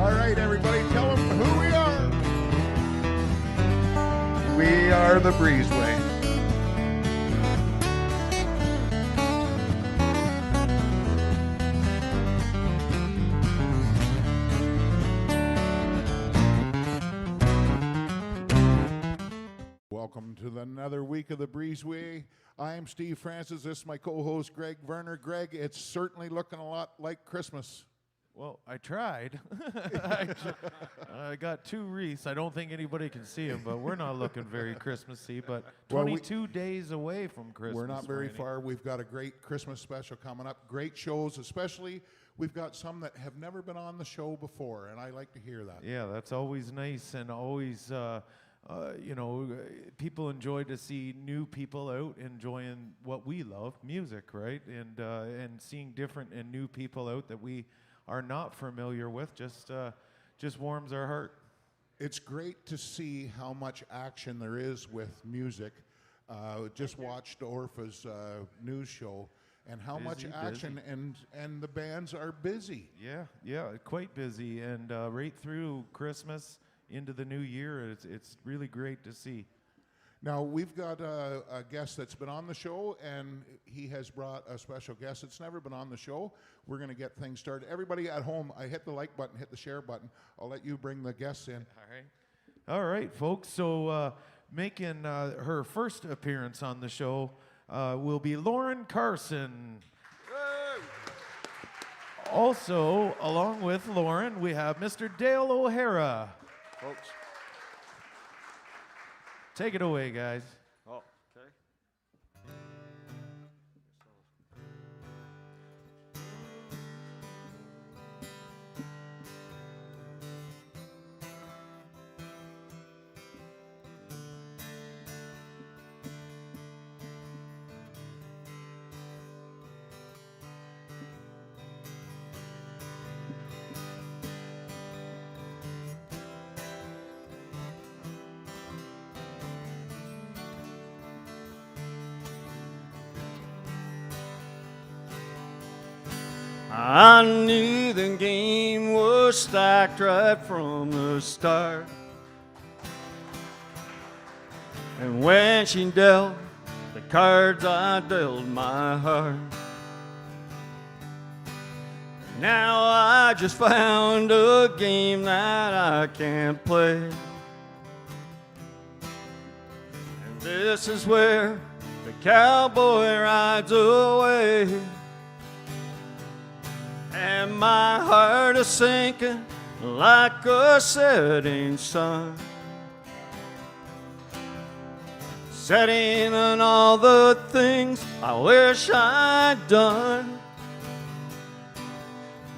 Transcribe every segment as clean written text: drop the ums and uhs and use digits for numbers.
All right, everybody, tell them who we are. We are the Breezeway. Welcome to another week of the Breezeway. I am Steve Francis. This is my co-host, Greg Werner. Greg, it's certainly looking a lot like Christmas. Well, I tried. I got 2 wreaths. I don't think anybody can see them, but we're not looking very Christmassy. But 22 days away from Christmas. We're not very far. We've got a great Christmas special coming up. Great shows, especially we've got some that have never been on the show before, and I like to hear that. Yeah, that's always nice, and always, people enjoy to see new people out enjoying what we love, music, right? And seeing different and new people out that we are not familiar with just warms our heart. It's great to see how much action there is with music. Just watched Orpha's news show, and how much action and the bands are busy. Yeah, quite busy, and right through Christmas into the new year, it's really great to see. Now, we've got a guest that's been on the show, and he has brought a special guest that's never been on the show. We're going to get things started. Everybody at home, I hit the like button, hit the share button. I'll let you bring the guests in. All right, folks. So making her first appearance on the show will be Lauren Carson. Whoa. Also, along with Lauren, we have Mr. Dale O'Hara. Folks. Take it away, guys. Oh, okay. I knew the game was stacked right from the start. And when she dealt the cards, I dealt my heart. Now I just found a game that I can't play. And this is where the cowboy rides away. And my heart is sinking like a setting sun, setting on all the things I wish I'd done.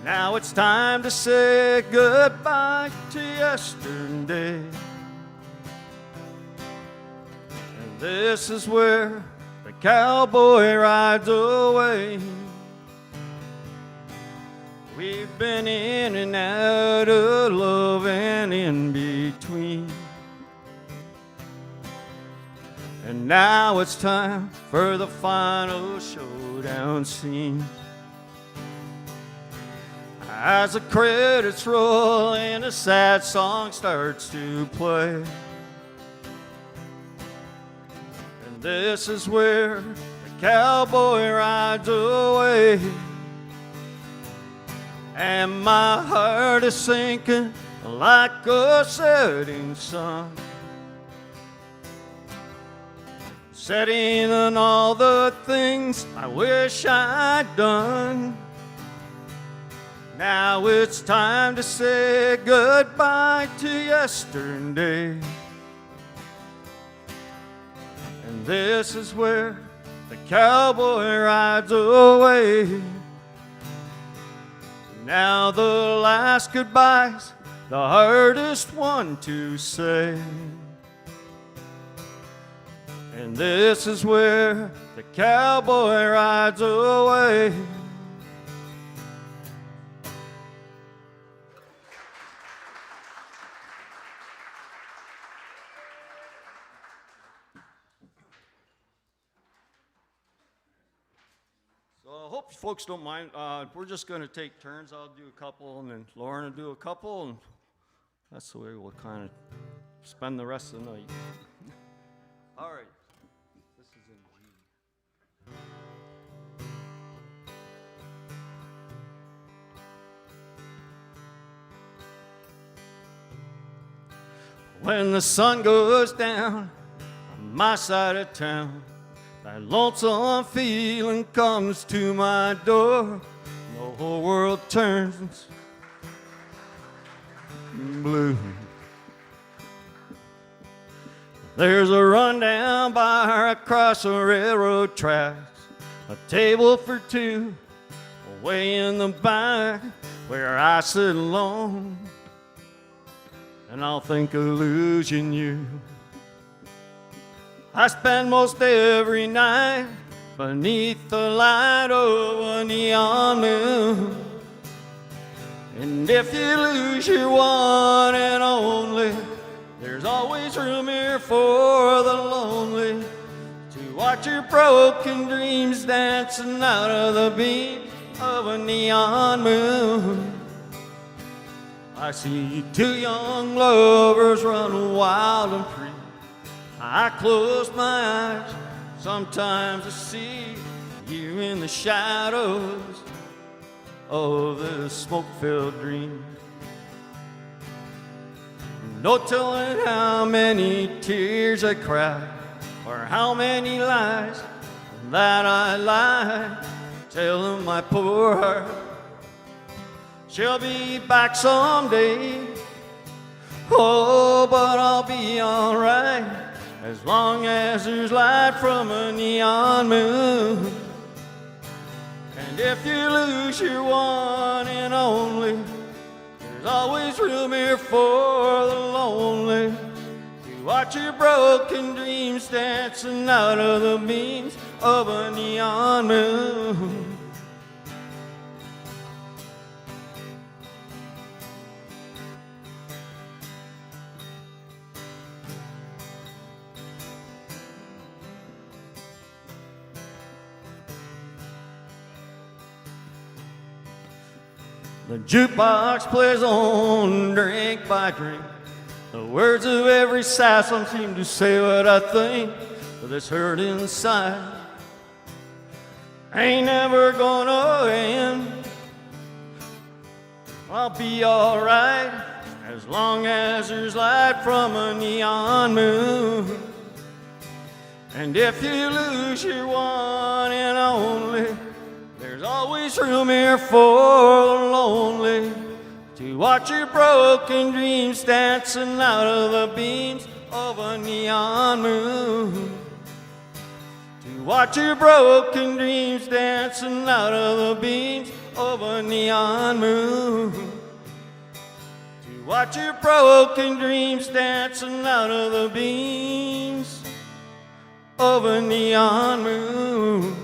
Now it's time to say goodbye to yesterday. And this is where the cowboy rides away. We've been in and out of love and in between. And now it's time for the final showdown scene. As the credits roll and a sad song starts to play. And this is where the cowboy rides away. And my heart is sinking like a setting sun, setting on all the things I wish I'd done. Now it's time to say goodbye to yesterday. And this is where the cowboy rides away. Now the last goodbye's the hardest one to say. And this is where the cowboy rides away. So I hope hope folks don't mind. We're just going to take turns. I'll do a couple, and then Lauren will do a couple, and that's the way we'll kind of spend the rest of the night. All right. This is in G. When the sun goes down on my side of town, that lonesome feeling comes to my door. The whole world turns blue. There's a rundown bar across the railroad tracks, a table for two way in the back where I sit alone, and I'll think of losing you. I spend most every night beneath the light of a neon moon. And if you lose your one and only, there's always room here for the lonely to watch your broken dreams dancing out of the beam of a neon moon. I see two young lovers run wild and free. I close my eyes, sometimes I see you in the shadows of this smoke-filled dream. No telling how many tears I cry, or how many lies that I lie, telling my poor heart she'll be back someday. Oh, but I'll be alright as long as there's light from a neon moon. And if you lose your one and only, there's always room here for the lonely to watch your broken dreams dancing out of the beams of a neon moon. The jukebox plays on drink by drink. The words of every sad song seem to say what I think, but this hurt inside ain't never gonna end. I'll be alright as long as there's light from a neon moon. And if you lose your one and only, there's always room here for the lonely to watch your broken dreams dancing out of the beams of a neon moon. To watch your broken dreams dancing out of the beams of a neon moon. To watch your broken dreams dancing out of the beams of a neon moon.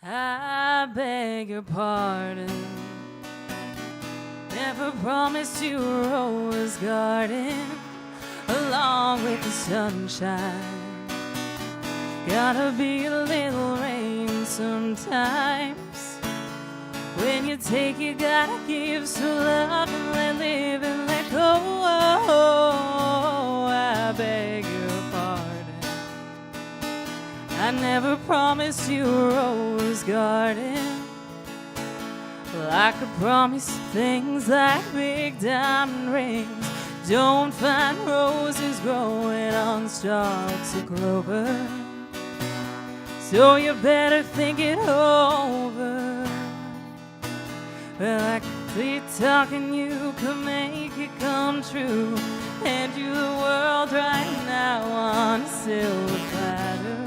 I beg your pardon. Never promised you a rose garden along with the sunshine. Gotta be a little rain sometimes. When you take, you gotta give. So love and let live and let go. I beg your pardon. I never promised you a rose garden. Well, I could promise things like big diamond rings. Don't find roses growing on stalks of clover. So you better think it over. Well, I could Sweet talking you could make it come true. Hand you the world right now on a silver platter.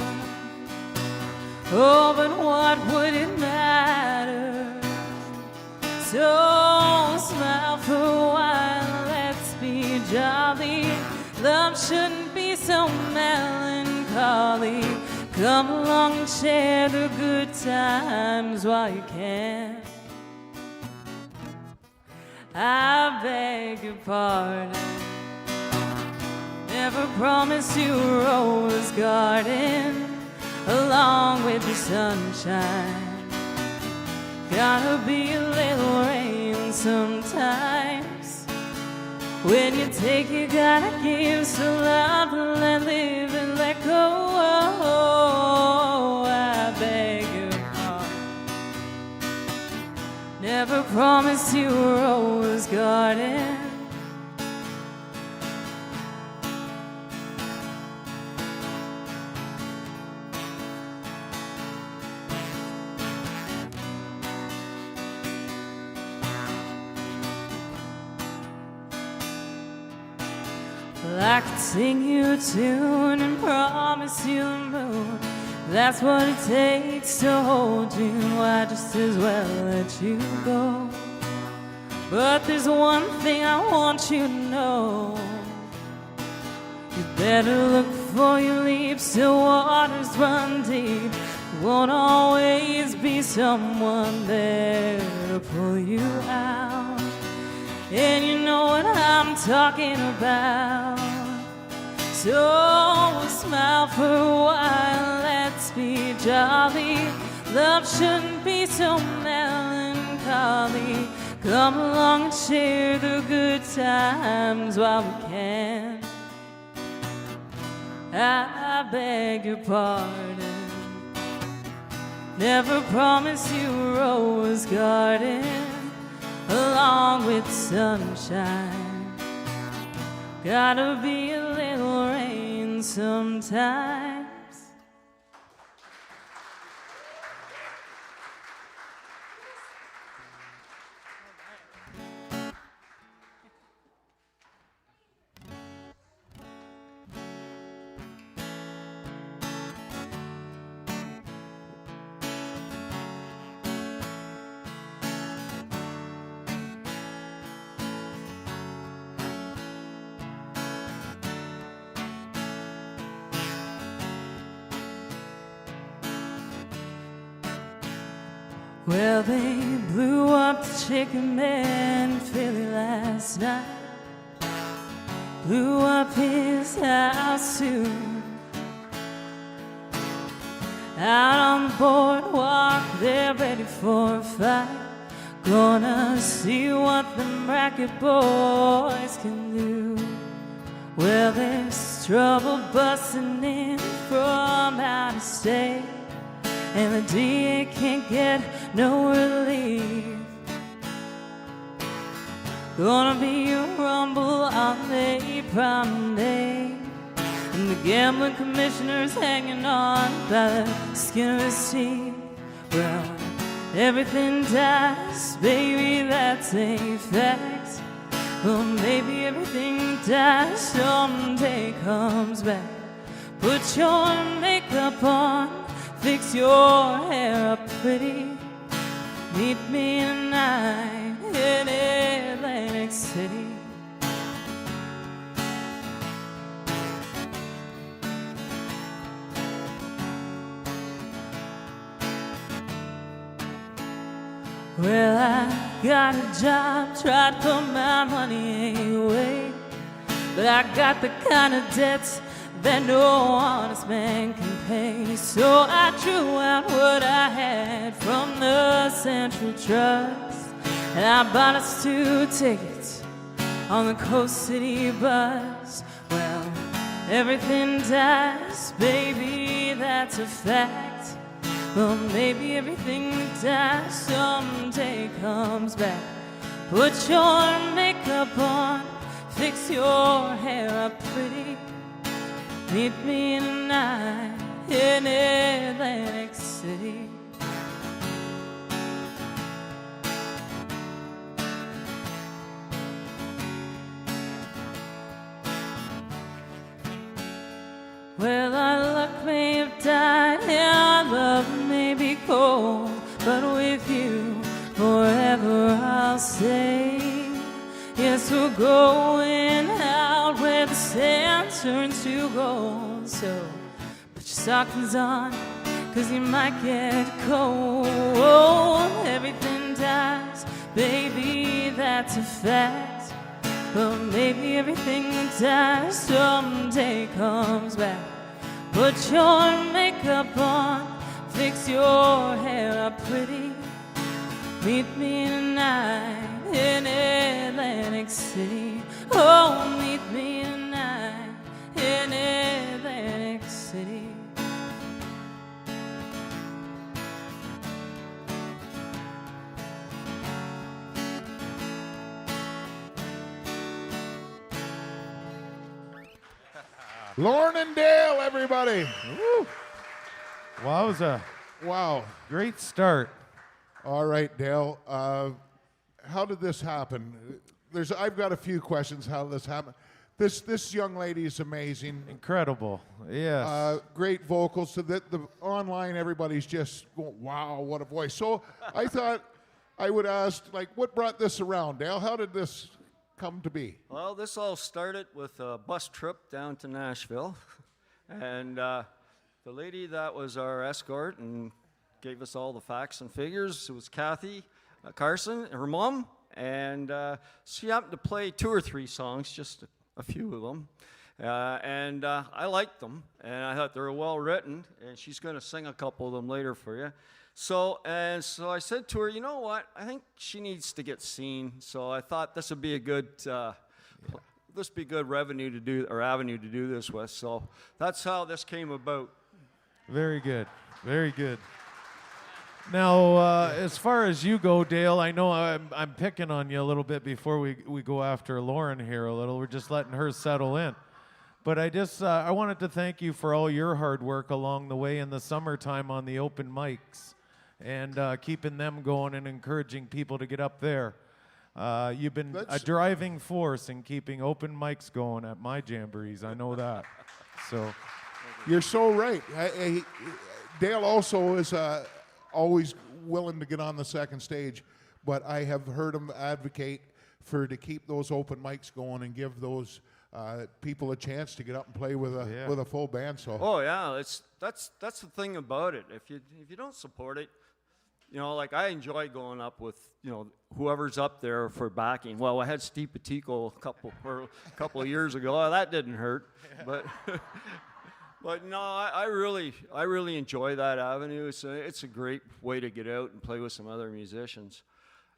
Oh, but what would it matter? So smile for a while, let's be jolly. Love shouldn't be so melancholy. Come along and share the good times while you can. I beg your pardon. Never promised you a rose garden along with the sunshine. Gotta be a little rain sometimes. When you take, you gotta give. So love and let live and let go. I beg your pardon. Never promised you a rose garden. I could sing you a tune and promise you the moon. That's what it takes to hold you. I just as well let you go. But there's one thing I want you to know. You better look before you leap, still waters run deep. There won't always be someone there to pull you out. And you know what I'm talking about. So smile for a while, let's be jolly. Love shouldn't be so melancholy. Come along and share the good times while we can. I beg your pardon. Never promised you a rose garden along with sunshine. Gotta be a little rain sometimes. Well, they blew up the chicken man in Philly last night. Blew up his house too. Out on the boardwalk, they're ready for a fight. Gonna see what them racket boys can do. Well, there's trouble busting in from out of state, and the DA can't get no relief. Gonna be a rumble on the promenade, and the gambling commissioner's hanging on by the skin of his teeth. Well, everything dies, baby, that's a fact. Well, maybe everything dies, someday comes back. Put your makeup on, fix your hair up pretty. Meet me tonight in Atlantic City. Well, I got a job, tried to put my money away, but I got the kind of debts that no honest man can pay. So I drew out what I had from the Central Trust, and I bought us 2 tickets on the Coast City bus. Well, everything dies, baby, that's a fact. Well, maybe everything that dies someday comes back. Put your makeup on, fix your hair up pretty. Meet me tonight in Atlantic City. I'll say, yes, we're going out where the sand turns to gold. So put your stockings on, 'cause you might get cold. Everything dies, baby, that's a fact. But maybe everything that dies someday comes back. Put your makeup on, fix your hair up pretty. Meet me tonight in Atlantic City. Oh, meet me tonight in Atlantic City. Lauren and Dale, everybody. Woo. Well, that was a Wow. great start. All right, Dale. How did this happen? I've got a few questions. How did this happen? This young lady is amazing. Incredible. Yes. Great vocals. So that the online, everybody's just going, wow, what a voice. So I thought I would ask, like, what brought this around, Dale? How did this come to be? Well, this all started with a bus trip down to Nashville. And the lady that was our escort and gave us all the facts and figures, it was Kathy Carson, her mom. And she happened to play 2 or 3 songs, just a few of them. And I liked them, and I thought they were well written, and she's going to sing a couple of them later for you. So I said to her, you know what? I think she needs to get seen. So I thought this would be a good, revenue to do or avenue to do this with. So that's how this came about. Very good. Very good. Now, as far as you go, Dale, I know I'm picking on you a little bit before we go after Lauren here a little. We're just letting her settle in. But I wanted to thank you for all your hard work along the way in the summertime on the open mics and keeping them going and encouraging people to get up there. You've been a driving force in keeping open mics going at my jamborees. I know that. So You're so right. Dale also is always willing to get on the second stage, but I have heard him advocate to keep those open mics going and give those people a chance to get up and play with a full band. So oh yeah, that's the thing about it. If you don't support it, you know, like I enjoy going up with, you know, whoever's up there for backing. Well, I had Steve Petico a couple of years ago. That didn't hurt, but. But no, I really enjoy that avenue. It's a great way to get out and play with some other musicians,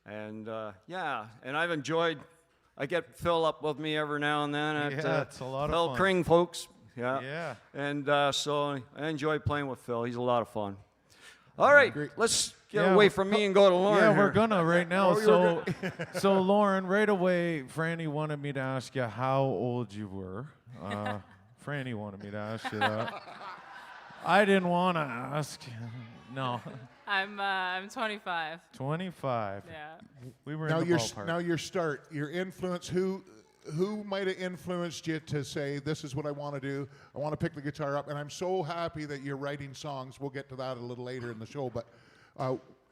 and and I've enjoyed. I get Phil up with me every now and then. It's a lot of Phil fun. Kring, folks. Yeah. Yeah. And so I enjoy playing with Phil. He's a lot of fun. All right, let's get away from me and go to Lauren. Yeah, here. we're gonna right now. So Lauren, right away, Franny wanted me to ask you how old you were. Franny wanted me to ask you that. I didn't want to ask. No. I'm 25. 25. Yeah. We were now in the ballpark. now your influence. Who might have influenced you to say this is what I want to do? I want to pick the guitar up, and I'm so happy that you're writing songs. We'll get to that a little later in the show, but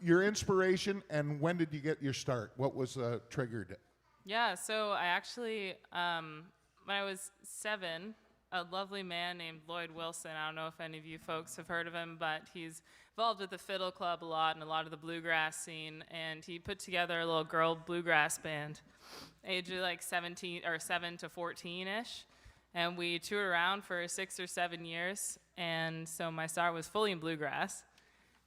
your inspiration and when did you get your start? What was triggered? Yeah, so I actually, when I was 7, a lovely man named Lloyd Wilson, I don't know if any of you folks have heard of him, but he's involved with the Fiddle Club a lot and a lot of the bluegrass scene, and he put together a little girl bluegrass band, age of like 7 to 14-ish, and we toured around for 6 or 7 years, and so my start was fully in bluegrass,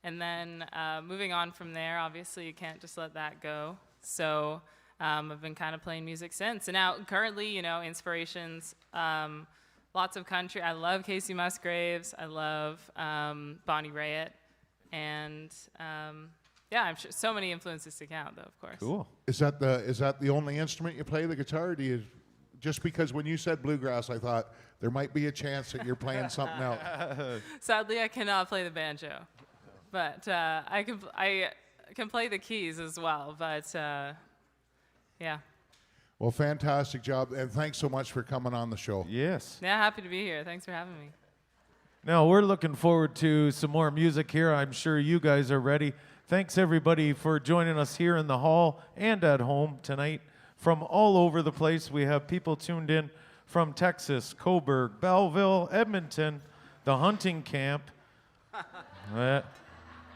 and then moving on from there, obviously you can't just let that go, so I've been kind of playing music since, and now currently, you know, inspirations, lots of country. I love Casey Musgraves. I love Bonnie Raitt. And I'm sure so many influences to count, though, of course. Cool. Is that the only instrument you play, the guitar? Or do you just because when you said bluegrass, I thought there might be a chance that you're playing something else? Sadly, I cannot play the banjo, but I can play the keys as well. But yeah. Well, fantastic job, and thanks so much for coming on the show. Yes. Yeah, happy to be here. Thanks for having me. Now, we're looking forward to some more music here. I'm sure you guys are ready. Thanks everybody for joining us here in the hall and at home tonight. From all over the place, we have people tuned in from Texas, Coburg, Belleville, Edmonton, the hunting camp,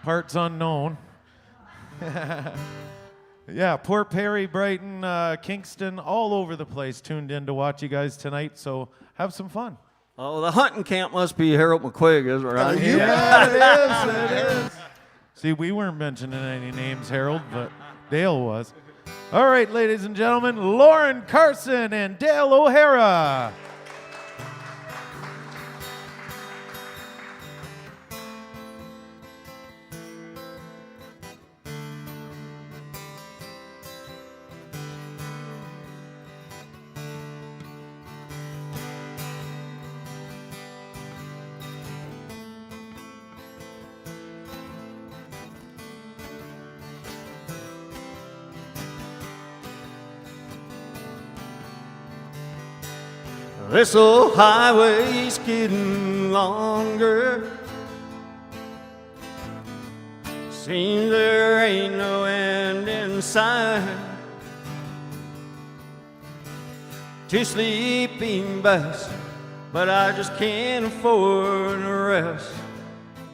parts unknown. Yeah, Port Perry, Brighton, Kingston, all over the place tuned in to watch you guys tonight, so have some fun. Oh, the hunting camp must be Harold McQuigg, is it right? Yeah, it is. See, we weren't mentioning any names, Harold, but Dale was. All right, ladies and gentlemen, Lauren Carson and Dale O'Hara. This old highway's getting longer. Seems there ain't no end in sight. Two sleeping bags, but I just can't afford to rest.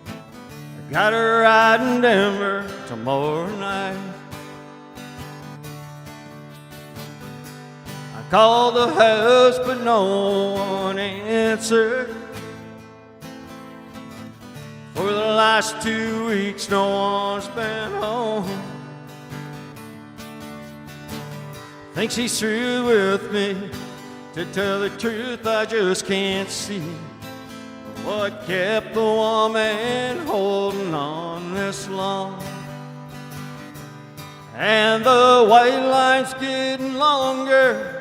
I got a ride in Denver tomorrow night. Called the house, but no one answered. For the last 2 weeks, no one's been home. Think she's through with me. To tell the truth, I just can't see what kept the woman holding on this long. And the white line's getting longer,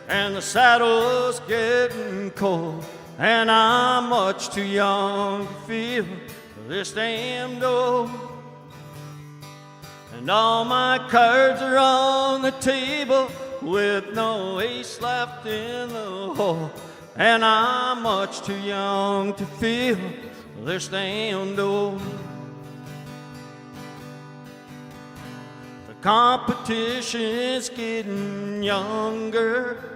and the saddle's getting cold, and I'm much too young to feel this damn door. And all my cards are on the table with no ace left in the hole, and I'm much too young to feel this damn door. The competition's getting younger,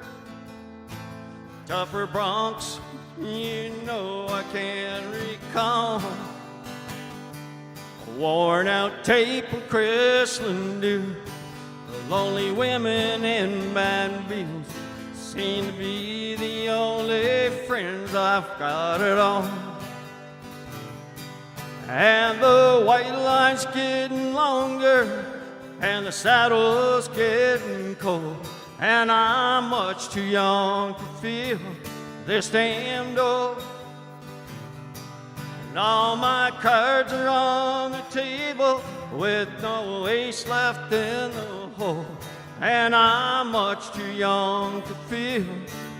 tougher broncs, you know I can't recall. A worn out tape of Crestland Dew, the lonely women in bad bills seem to be the only friends I've got at all. And the white line's getting longer, and the saddle's getting cold, and I'm much too young to feel this damn door. And all my cards are on the table with no ace left in the hole, and I'm much too young to feel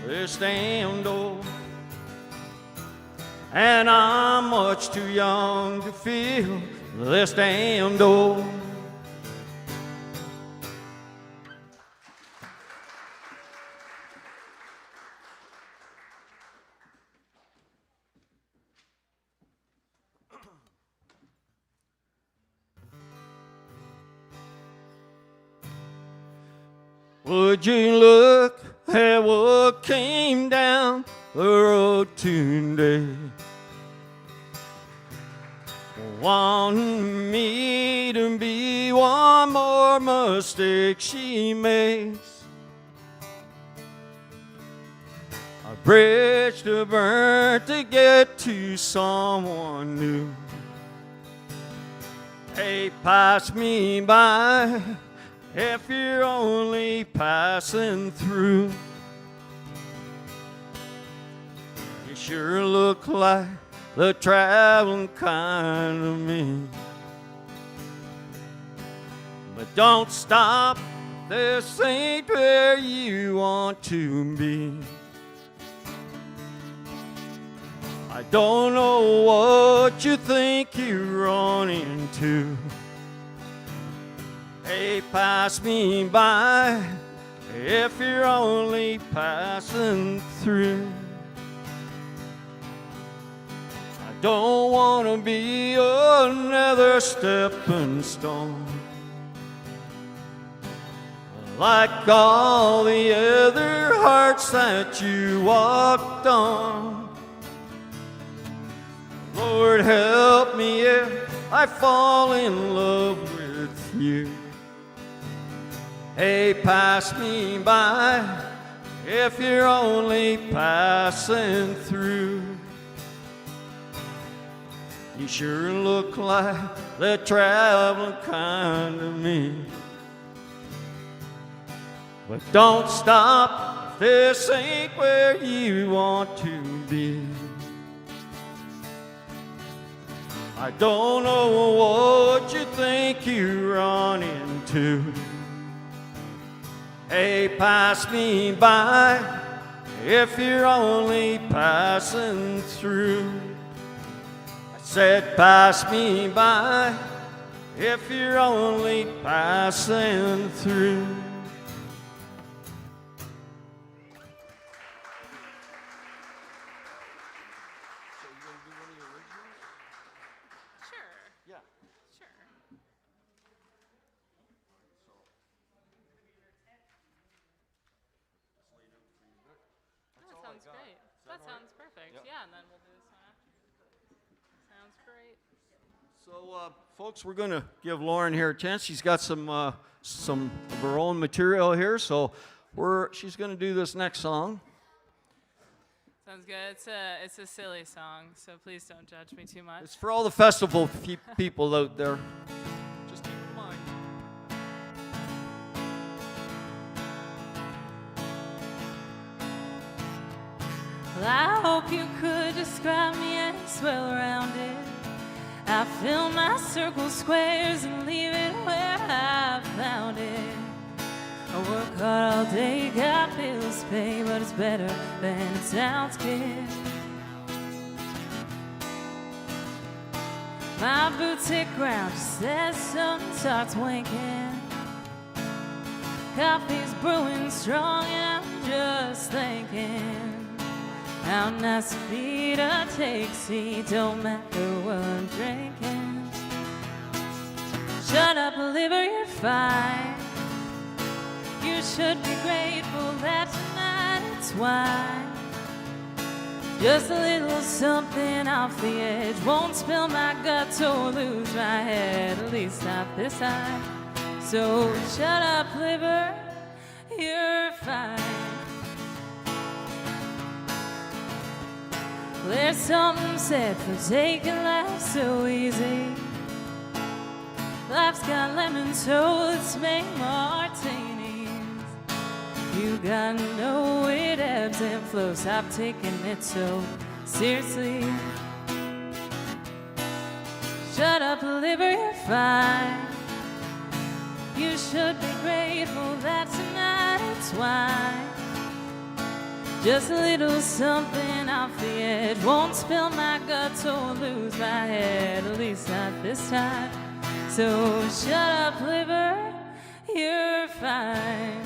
this damn door. And I'm much too young to feel this damn door. Would you look at what came down the road today? Wanting me to be one more mistake she makes. A bridge to burn to get to someone new. Hey, pass me by if you're only passing through. You sure look like the traveling kind of me. But don't stop, this ain't where you want to be. I don't know what you think you're running to. Hey, pass me by if you're only passing through. I don't want to be another stepping stone, like all the other hearts that you walked on. Lord, help me if I fall in love with you. Hey, pass me by if you're only passing through. You sure look like the traveling kind of me. But don't stop if this ain't where you want to be. I don't know what you think you're on into. Hey, pass me by if you're only passing through. I said pass me by if you're only passing through. Sounds great. That sounds perfect. Yep. Yeah, and then we'll do this one after. Sounds great. So, folks, we're going to give Lauren here a chance. She's got some of her own material here, so she's going to do this next song. Sounds good. It's a silly song, so please don't judge me too much. It's for all the festival people out there. Just keep in mind. Well, I hope you could describe me as well-rounded. I fill my circle squares and leave it where I found it. I work hard all day, got bills to pay, but it's better than it sounds, kid. My boots hit ground just as the sun starts winking. Coffee's brewing strong and I'm just thinking how nice it'd be to take a seat, don't matter what I'm drinking. Shut up, liver, you're fine. You should be grateful that tonight it's wine. Just a little something off the edge won't spill my guts or lose my head, at least not this time. So shut up, liver, you're fine. There's something said for taking life so easy. Life's got lemons, so let's make martinis. You gotta know it ebbs and flows. Stop taking it so seriously. Shut up, liver, you're fine. You should be grateful that tonight it's wine. Just a little something off the edge won't spill my guts or lose my head, at least not this time. So shut up, liver, you're fine.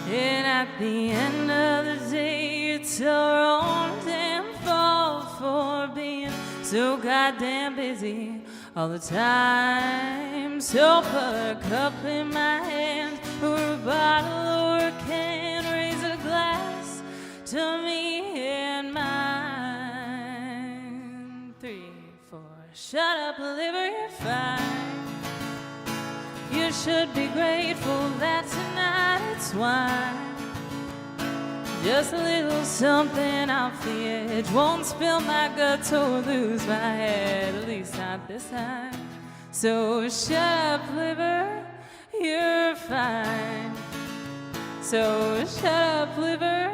And at the end of the day, it's our own damn fault for being so goddamn busy all the time. So put a cup in my hand, or a bottle or a can, raise a glass to me and mine. 3, 4, shut up, liver, you're fine. You should be grateful that tonight it's wine. Just a little something off the edge won't spill my guts or lose my head, at least not this time. So shut up, liver, you're fine. So shut up, liver,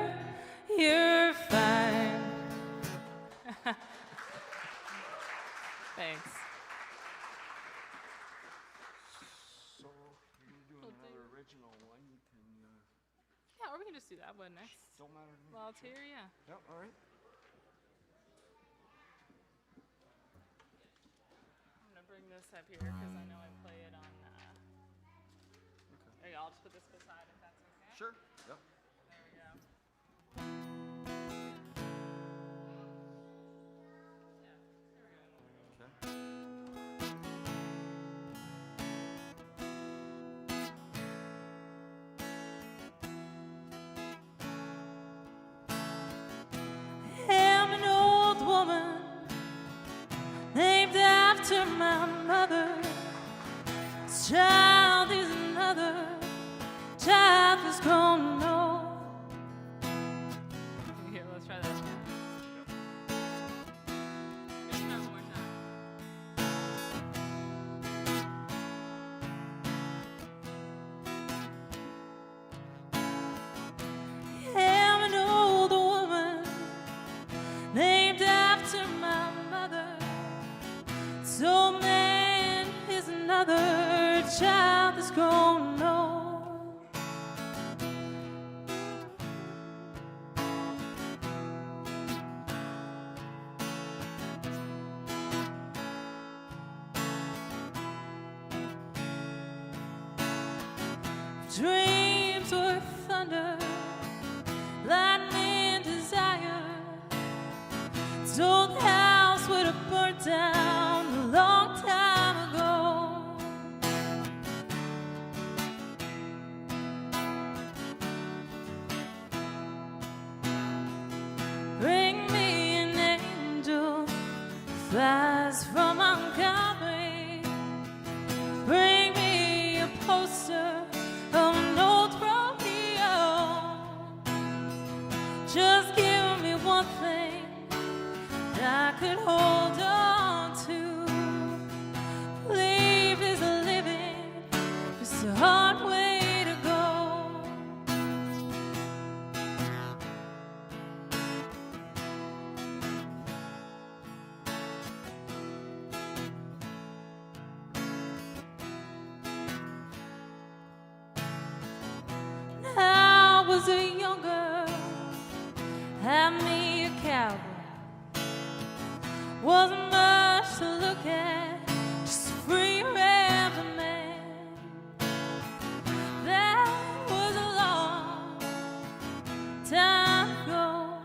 you're fine. Thanks. So, you're doing another original one. You can, Yeah, or we can just do that one next. don't matter to me. While it's here, yeah. Yep, all right. I'm gonna bring this up here because I know I play it on. There you go. I'll just put this beside if that's okay. Sure. Yep. There we go. my mother. This child is another child that's gonna know. Here, let's try that again. Just one more time. I'm an old woman named after my mother. So man is another child that's gonna know. Dreams were thunder, lightning, desire. This old house would have burnt down a long time ago. Bring me an angel who flies from Montgomery. Bring me a poster of an old rodeo. Just give me one thing that I could hold on to. Leave is a living, just a hard way to go. When I was a young girl, had me a cowboy. Wasn't much to look at, just a free rambling man. That was a long time ago.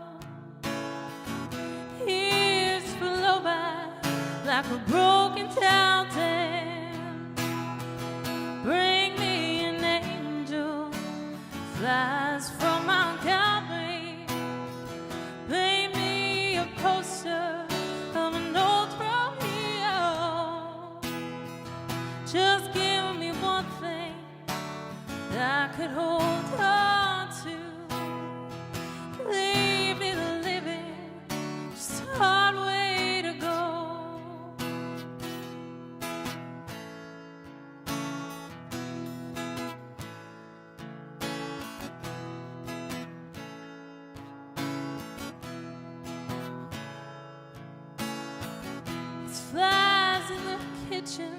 Years flew by like a broken down dam. Bring me an angel, flies from Mount Calvary. Bring me a poster of an old rodeo. Just give me one thing that I could hold on to. Leave me the living, just a hard way to go. It's flies in the kitchen,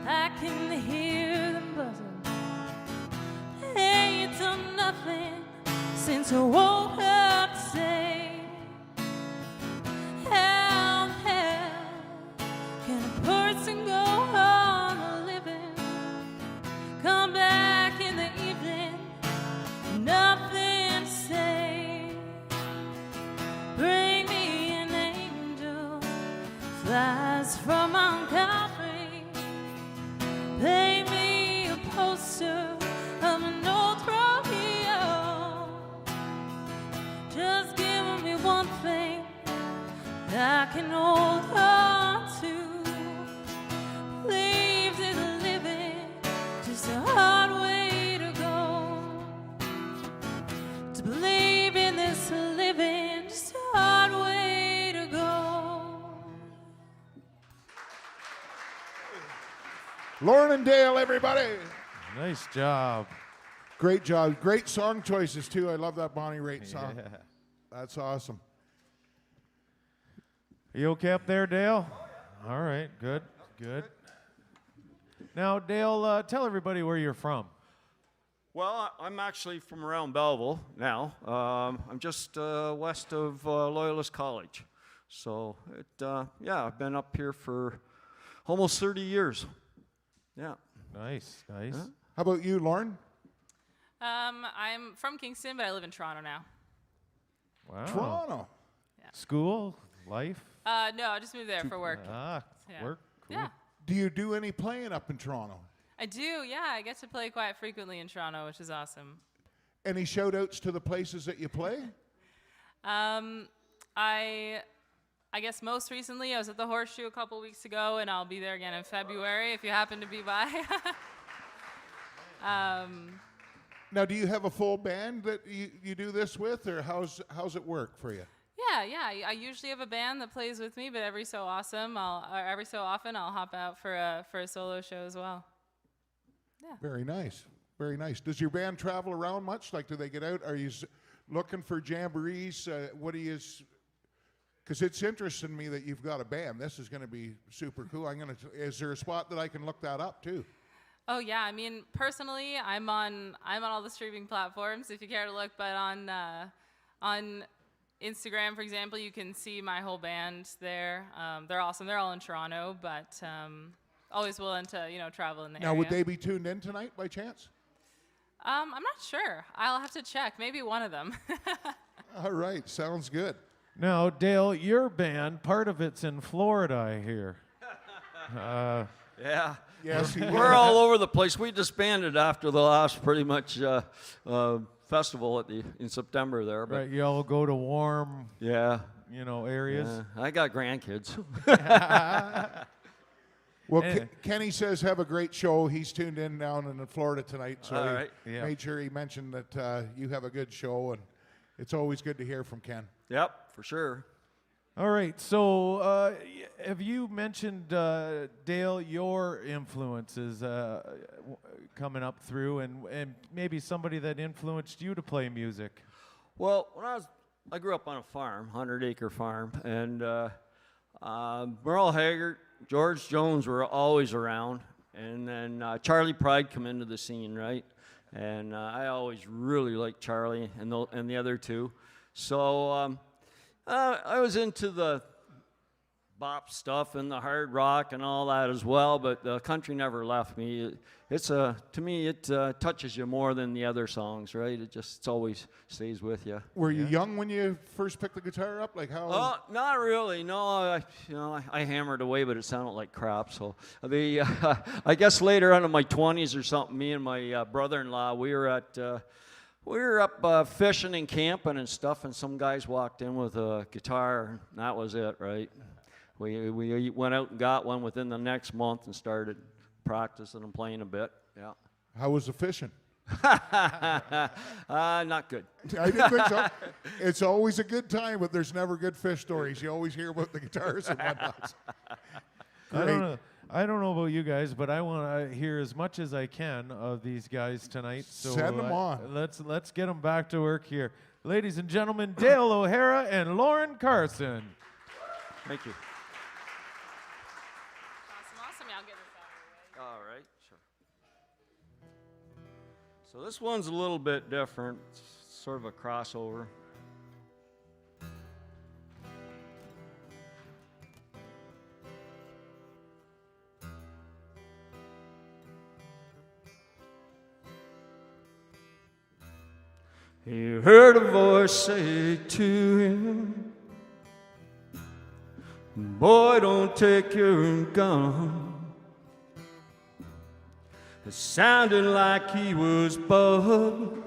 I can hear them buzzing. Ain't done nothing since I woke up to say, how the hell can a person go on living, come back in the evening, nothing to say? Bring me an angel, flies from Mount Calvary. Play me a poster of an old rodeo. Just give me one thing that I can hold on to. Leave it a living, just a hard way to go. To believe in this living, just a hard way to go. Lauren and Dale, everybody. Nice job. Great job. Great song choices, too. I love that Bonnie Raitt song. Yeah. That's awesome. Are you okay up there, Dale? All right, good, good. Now, Dale, tell everybody where you're from. Well, I'm actually from around Belleville now. I'm just west of Loyalist College. So, yeah, I've been up here for almost 30 years. Yeah. Nice, nice. Yeah. How about you, Lauren? I'm from Kingston, but I live in Toronto now. Wow. Toronto. School, life. No, I just moved there for work. Yeah. Work. Cool. Yeah, Do you do any playing up in Toronto? I do. Yeah, I get to play quite frequently in Toronto, which is awesome. Any shout outs to the places that you play? I I guess most recently I was at the Horseshoe a couple weeks ago, and I'll be there again in February if you happen to be by. Now, do you have a full band that you do this with, or how's it work for you? Yeah. I usually have a band that plays with me, but every so often I'll hop out for a solo show as well. Yeah. Very nice. Very nice. Does your band travel around much? Like, do they get out? Are you looking for jamborees? What do you? Because it's interesting me that you've got a band. This is going to be super cool. Is there a spot that I can look that up too? Oh yeah, I mean personally, I'm on all the streaming platforms if you care to look. But on Instagram, for example, you can see my whole band there. They're awesome. They're all in Toronto, but always willing to travel in the area. Now, would they be tuned in tonight by chance? I'm not sure. I'll have to check. Maybe one of them. All right, sounds good. Now, Dale, your band, part of it's in Florida, I hear. Yeah. Yes, We're all over the place. We disbanded after the last pretty much festival in September there. But Right, you all go to warm, yeah. areas. Yeah. I got grandkids. Well, Anyway. Kenny says have a great show. He's tuned in down in Florida tonight, so All he right. Yeah. made sure he mentioned that you have a good show, and it's always good to hear from Ken. Yep, for sure. All right, so have you mentioned, Dale, your influences coming up through, and maybe somebody that influenced you to play music? Well, I grew up on a farm, 100-acre farm, and Merle Haggard, George Jones were always around, and then Charlie Pride come into the scene, right? And I always really liked Charlie and the other two. So I was into the bop stuff and the hard rock and all that as well, but the country never left me. To me, it touches you more than the other songs, right? It's always stays with you. Were you young when you first picked the guitar up? Like how? Oh, not really. No, I hammered away, but it sounded like crap. So I guess later on in my 20s or something, me and my brother-in-law, we were up fishing and camping and stuff, and some guys walked in with a guitar, and that was it, right? We went out and got one within the next month and started practicing and playing a bit. Yeah. How was the fishing? Not good. I didn't think so. It's always a good time, but there's never good fish stories. You always hear about the guitars and whatnot. I don't know about you guys, but I want to hear as much as I can of these guys tonight. So Send them on. Let's get them back to work here. Ladies and gentlemen, Dale O'Hara and Lauren Carson. Thank you. Awesome. I'll get this out of the way. All right, sure. So this one's a little bit different. It's sort of a crossover. He heard a voice say to him, "Boy, don't take your gun." It sounded like he was Bud,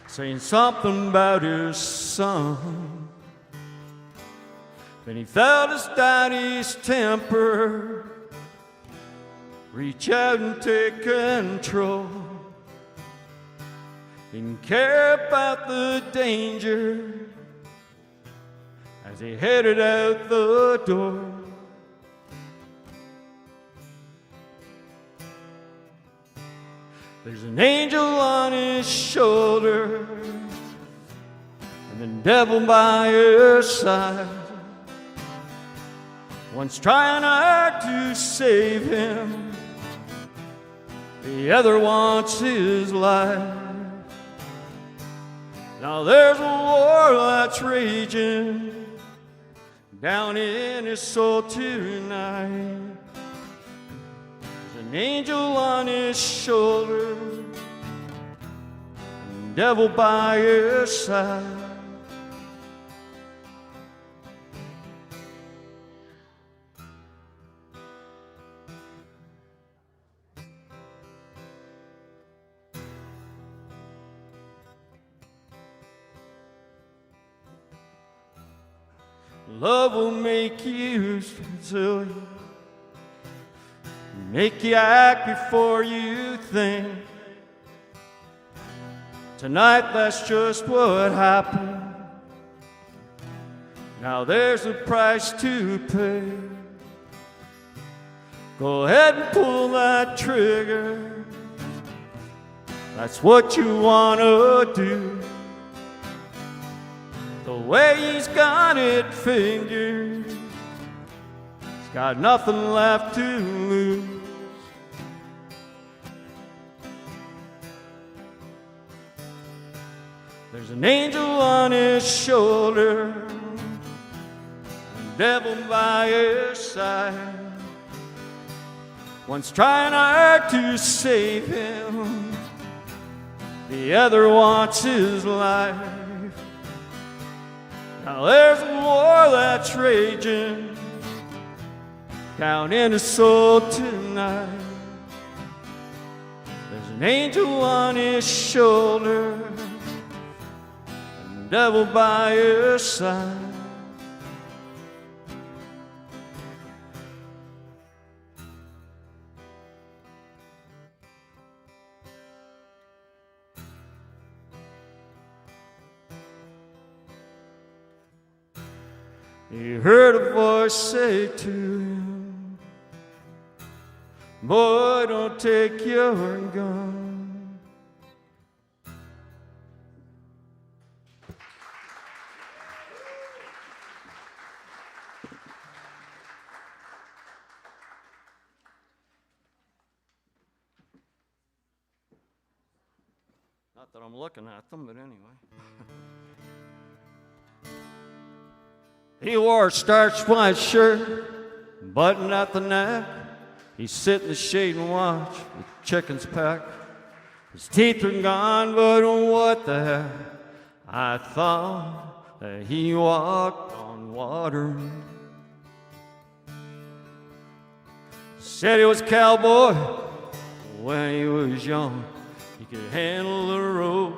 saying something about his son. Then he felt his daddy's temper reach out and take control. Didn't care about the danger as he headed out the door. There's an angel on his shoulder and the devil by his side. One's trying hard to save him, the other wants his life. Now there's a war that's raging down in his soul tonight. There's an angel on his shoulder and the devil by his side. Love will make you silly, make you act before you think. Tonight, that's just what happened. Now there's a price to pay. Go ahead and pull that trigger. That's what you want to do. The way he's got it figured, he's got nothing left to lose. There's an angel on his shoulder, a devil by his side. One's trying hard to save him, the other wants his life. Now there's a war that's raging, counting a soul tonight. There's an angel on his shoulder, and devil by his side. He heard a voice say to him, boy, don't take your gun. Not that I'm looking at them, but anyway. He wore a starched white shirt, button at the neck. He sit in the shade and watch the chickens peck. His teeth are gone, but what the heck? I thought that he walked on water. Said he was a cowboy when he was young. He could handle the road,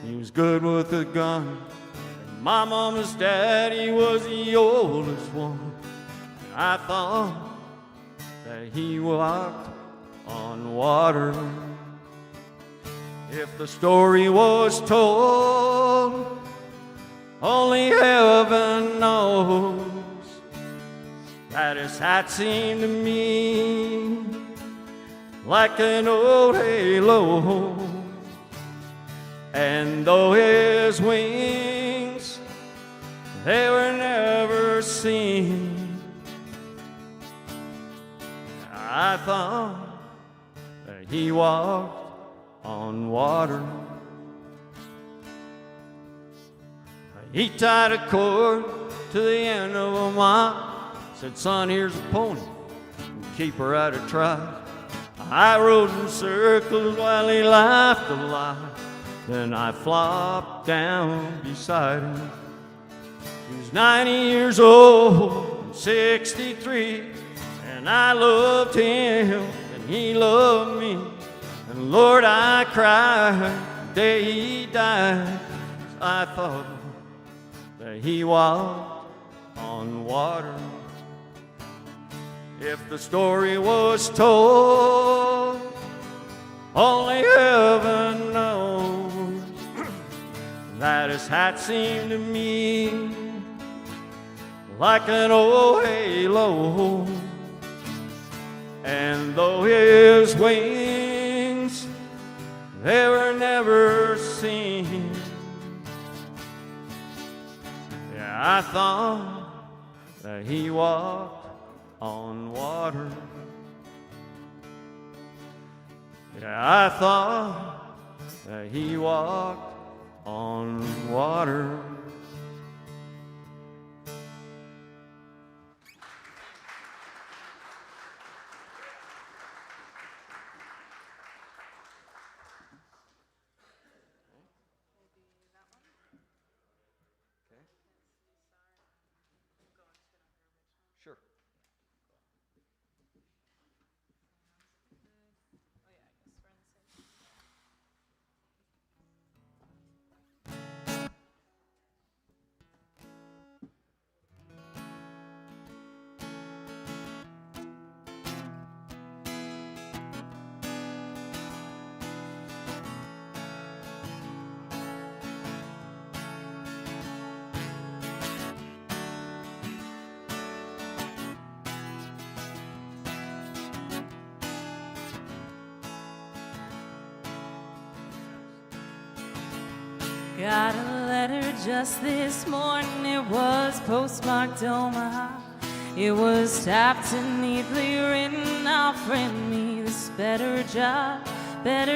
he was good with a gun. My mama's daddy was the oldest one. I thought that he walked on water. If the story was told, only heaven knows that his hat seemed to me like an old halo. And though his wings, they were never seen, I thought that he walked on water. He tied a cord to the end of a mile, said, son, here's a pony, keep her out of trot. I rode in circles while he laughed a lot. Then I flopped down beside him. He was 90 years old and 63, and I loved him and he loved me. And Lord, I cried the day he died. I thought that he walked on water. If the story was told, only heaven knows that his hat seemed to me like an old halo. And though his wings, they were never seen, yeah, I thought that he walked on water. Yeah, I thought that he walked on water. Sure. Got a letter just this morning, it was postmarked Omaha. It was typed and neatly written, offering me this better job and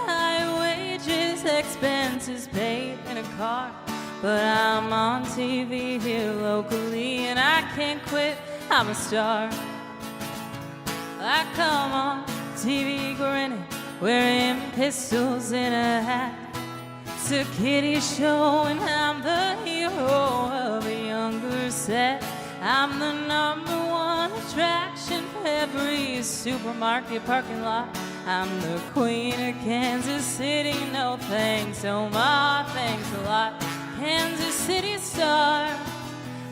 high wages, expenses paid in a car. But I'm on TV here locally and I can't quit, I'm a star. I come on TV grinning, wearing pistols in a hat. It's a kiddie show and I'm the hero of a younger set. I'm the #1 attraction for every supermarket parking lot. I'm the queen of Kansas City, no thanks, oh my thanks a lot. Kansas City star,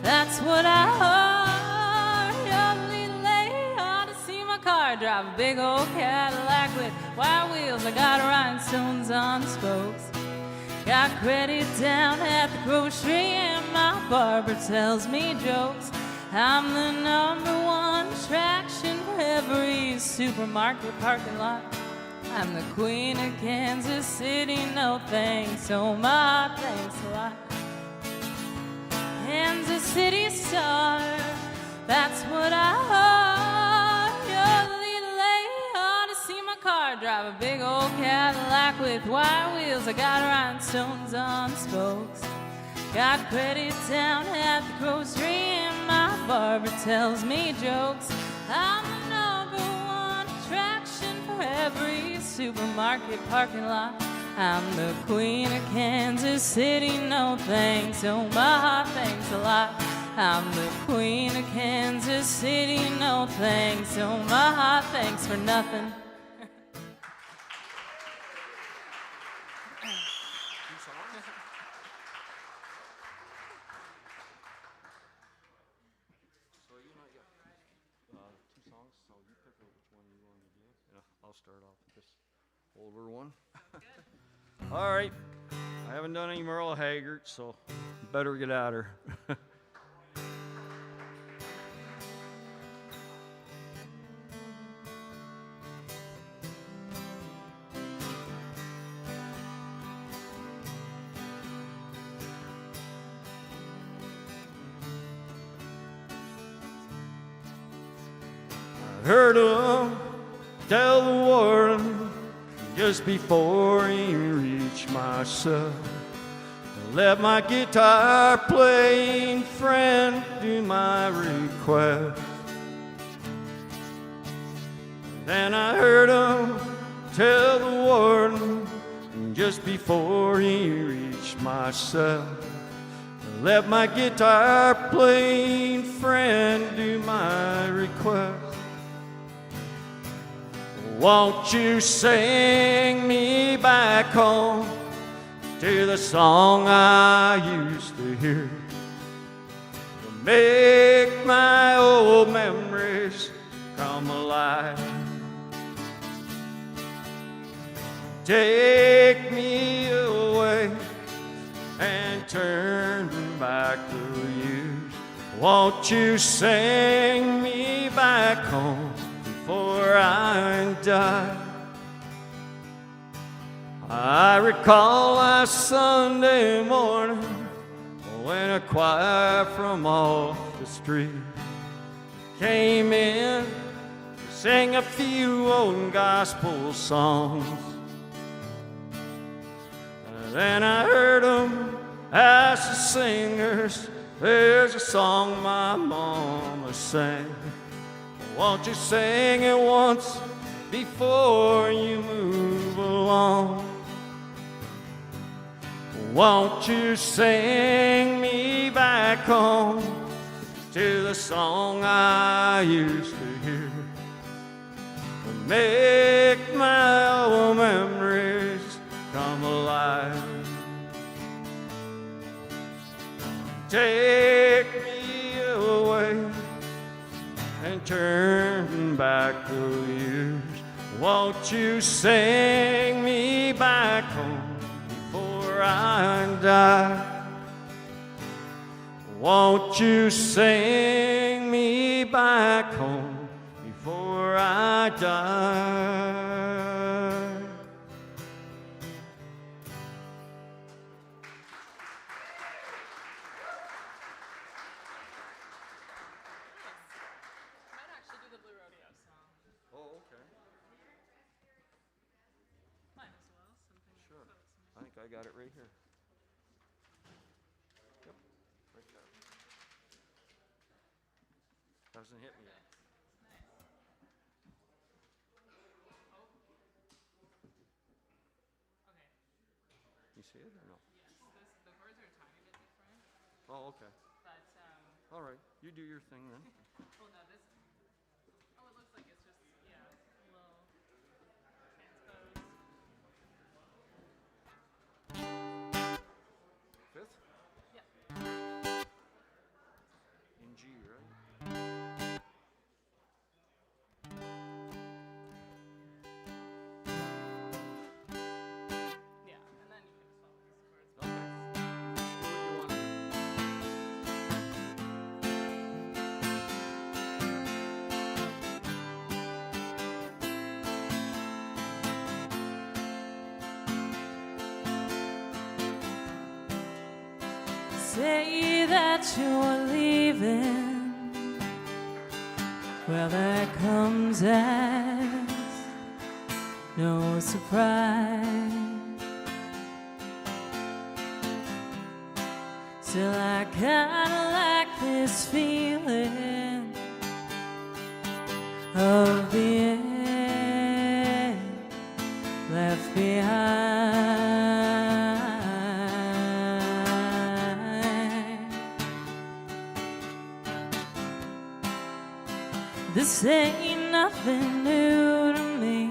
that's what I heard. Your little lady ought to see my car. Drive a big old Cadillac with wide wheels. I got rhinestones on spokes. Got credit down at the grocery and my barber tells me jokes. I'm the #1 attraction for every supermarket parking lot. I'm the queen of Kansas City, no thanks, oh my thanks a lot. Kansas City star, that's what I heard. Your little lady ought to see my car. Drive a big old Cadillac with wide wheels. I got rhinestones on spokes. Got credit down at the grocery and my barber tells me jokes. I'm the #1 attraction for every supermarket parking lot. I'm the queen of Kansas City, no thanks, oh my thanks a lot. I'm the queen of Kansas City, no thanks, oh my thanks for nothing. I'll start off with this older one. All right. I haven't done any Merle Haggard, so better get at her. I heard him tell the warden just before he reached my cell, let my guitar playing friend do my request. Then I heard him tell the warden just before he reached my cell, let my guitar playing friend do my request. Won't you sing me back home to the song I used to hear, to make my old memories come alive? Take me away and turn back the years. Won't you sing me back home before I die? I recall last Sunday morning when a choir from off the street came in to sing a few old gospel songs. And then I heard them ask the singers, there's a song my mama sang. Won't you sing it once before you move along? Won't you sing me back home to the song I used to hear, to make my old memories come alive? Take me away and turn back the years. Won't you sing me back home before I die? Won't you sing me back home before I die? Oh, okay. Might as well. Something Sure. I think I got it right here. Yep, right there. Hasn't hit me yet. Okay. You see it or no? Yes. The chords are a tiny bit different, Oh, okay. but All right. You do your thing then. well, no, this. Oh, it looks like it's just a little transposed. Fifth? Yeah. In G, right? Yeah, and then you can just follow these chords. Okay. Do what you want to do. Say that you're leaving. Well, that comes as no surprise. Still, I kinda like this feeling of being left behind. This ain't nothing new to me.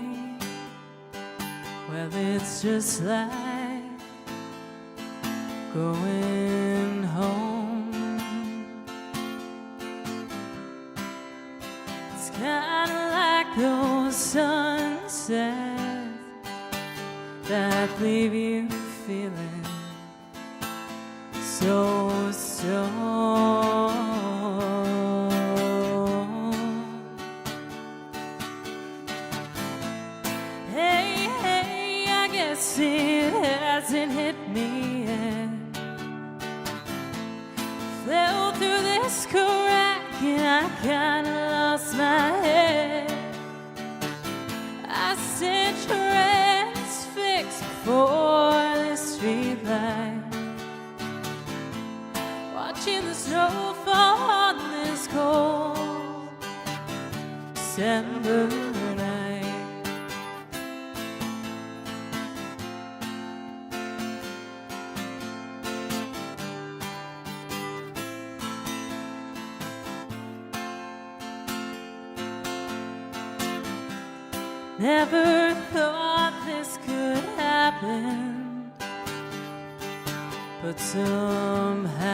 Well, it's just like going home. It's kinda like those sunsets that leave you feeling so Hey, hey, I guess it hasn't hit me yet. Fell through this crack and I kinda lost my head. I stand transfixed before the streetlight, watching the snow fall on this cold December night. Never thought this could happen, but somehow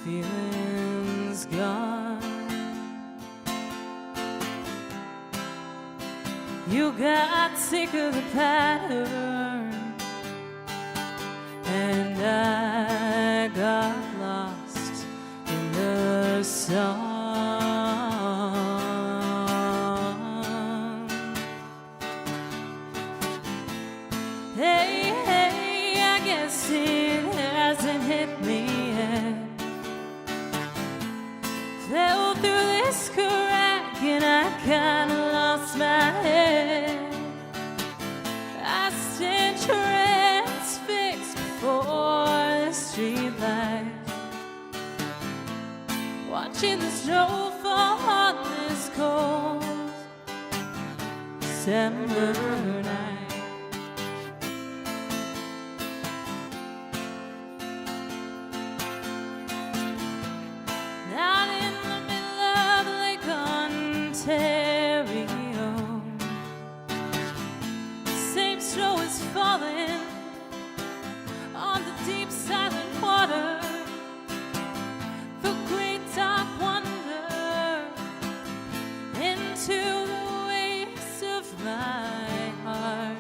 feeling's gone. You got sick of the pattern, and I got lost in the song. Hey, hey, I guess it hasn't hit me yet. Fell through this crack and I kinda lost my head. I stand transfixed before the streetlight, watching the snow fall on this cold December night. Out in the middle of Lake Ontario, the same snow is falling on the deep silent water. The great dark wonder into the waves of my heart,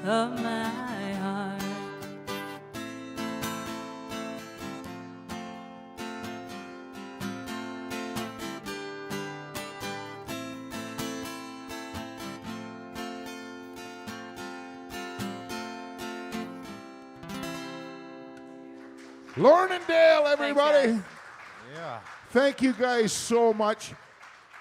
of my heart. Lauren and Dale, everybody. guys. Yeah. Thank you guys so much.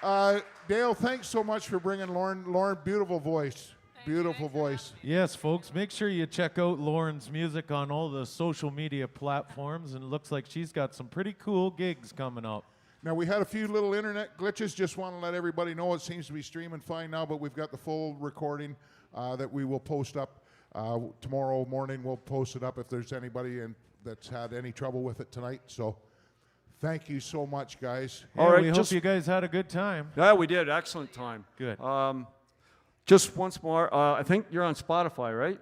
Dale, thanks so much for bringing Lauren. Lauren, beautiful voice. Beautiful voice. Yes, folks, make sure you check out Lauren's music on all the social media platforms, and it looks like she's got some pretty cool gigs coming up. Now, we had a few little internet glitches. Just want to let everybody know it seems to be streaming fine now, but we've got the full recording that we will post up tomorrow morning. We'll post it up if there's anybody that's had any trouble with it tonight. So thank you so much, guys. Yeah, All right, we hope just- you guys had a good time. Yeah, we did. Excellent time. Good. Just once more, I think you're on Spotify, right?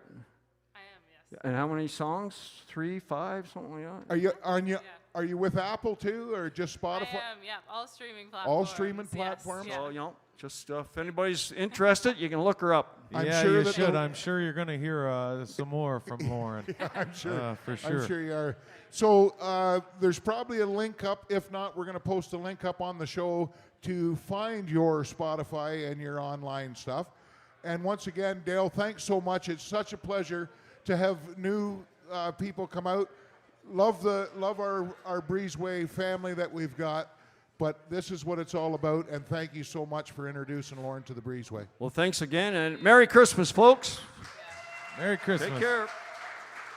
I am, yes. And how many songs? 3, 5, something like that? Are you with Apple too, or just Spotify? I am, yeah. All streaming platforms. All streaming yes, platforms? yeah. So, just if anybody's interested, you can look her up. I'm yeah, sure you that should. the- I'm sure you're going to hear some more from Lauren. I'm sure. For sure. I'm sure you are. So there's probably a link up. If not, we're going to post a link up on the show to find your Spotify and your online stuff. And once again, Dale, thanks so much. It's such a pleasure to have new people come out. Love our Breezeway family that we've got. But this is what it's all about. And thank you so much for introducing Lauren to the Breezeway. Well, thanks again, and Merry Christmas, folks. Merry Christmas. Take care.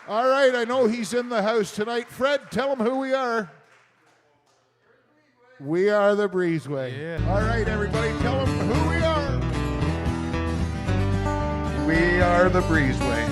All right, I know he's in the house tonight. Fred, tell him who we are. We are the Breezeway. Yeah. All right, everybody, tell them who we are. We are the Breezeway.